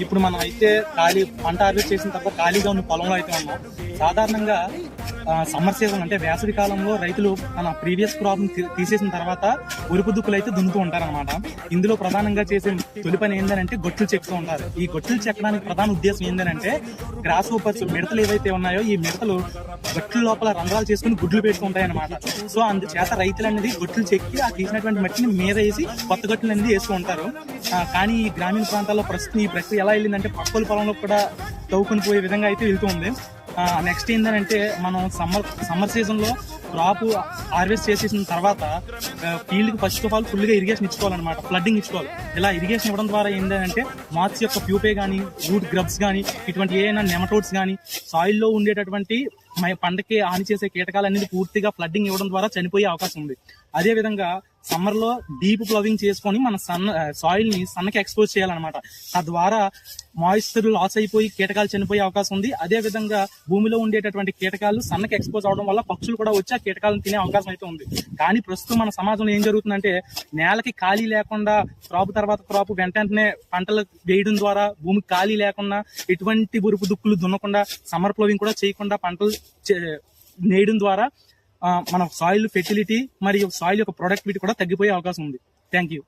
ఇప్పుడు మనం అయితే పంట హార్వెస్ట్ చేసిన తర్వాత ఖాళీగా ఉన్న పొలంలో అయితే ఉన్నాం. సాధారణంగా సమ్మర్ సీజన్ అంటే వేసవి కాలంలో రైతులు మన ప్రీవియస్ క్రాప్ తీసేసిన తర్వాత ఉరుపు దుక్కులు అయితే దున్నుతూ ఉంటారన్నమాట. ఇందులో ప్రధానంగా చేసే తొలి పని ఏంటంటే గొట్లు చెక్కుతూ ఉంటారు. ఈ గొట్లు చెక్కడానికి ప్రధాన ఉద్దేశం ఏంటంటే గ్రాస్ హోపర్స్ మిడతలు ఏవైతే ఉన్నాయో ఈ మిడతలు గొట్ల లోపల రంధ్రాలు చేసుకుని గుడ్లు పెడుతూ ఉంటాయి అనమాట. సో అందుచేత రైతులు అనేది గొట్లు చెక్కి ఆ తీసినటువంటి మట్టిని మీద వేసి కొత్త గొట్లు అనేది వేస్తూ ఉంటారు. కానీ ఈ గ్రామీణ ప్రాంతాల్లో ప్రస్తుతం ఈ ప్రక్రియ ఎలా వెళ్ళిందంటే పక్కల పొలంలో కూడా తవ్వుకొని పోయే విధంగా అయితే వెళ్తూ ఉంది. నెక్స్ట్ ఏంటంటే మనం సమ్మర్ సీజన్ లో క్రాప్ హార్వెస్ట్ చేసేసిన తర్వాత ఫీల్డ్ కి ఫస్ట్ ఆఫ్ ఆల్ ఫుల్ గా ఇరిగేషన్ ఇచ్చుకోవాలన్నమాట, ఫ్లడ్డింగ్ ఇచ్చుకోవాలి. ఇలా ఇరిగేషన్ ఇవ్వడం ద్వారా ఏంటంటే మాత్స్ యొక్క ప్యూపే కానీ రూట్ గ్రబ్స్ కానీ ఇటువంటి ఏమైనా నెమటోడ్స్ కానీ సాయిల్ లో ఉండేటటువంటి పంటకి హాని చేసే కీటకాలు అనేది పూర్తిగా ఫ్లడ్డింగ్ ఇవ్వడం ద్వారా చనిపోయే అవకాశం ఉంది. అదే విధంగా సమ్మర్ లో డీప్ ప్లవింగ్ చేసుకొని మన సాయిల్ ని సన్నకి ఎక్స్పోజ్ చేయాలన్నమాట. తద్వారా మాయిశ్చర్ లాస్ అయిపోయి కీటకాలు చనిపోయే అవకాశం ఉంది. అదే విధంగా భూమిలో ఉండేటటువంటి కీటకాలు సన్నకి ఎక్స్పోజ్ అవడం వల్ల పక్షులు కూడా వచ్చి ఆ కీటకాలను తినే అవకాశం అయితే ఉంది. కానీ ప్రస్తుతం మన సమాజంలో ఏం జరుగుతుందంటే నేలకి ఖాళీ లేకుండా క్రాప్ తర్వాత క్రాప్ వెంటనే పంటలు వేయడం ద్వారా భూమికి ఖాళీ లేకుండా ఎటువంటి ఉరుపు దుక్కులు దున్నకుండా సమ్మర్ ప్లవింగ్ కూడా చేయకుండా పంటలు నేయడం ద్వారా మన సాయిల్ ఫెర్టిలిటీ మరియు సాయిల్ యొక్క ప్రొడక్టివిటీ కూడా తగ్గిపోయే అవకాశం ఉంది. Thank you.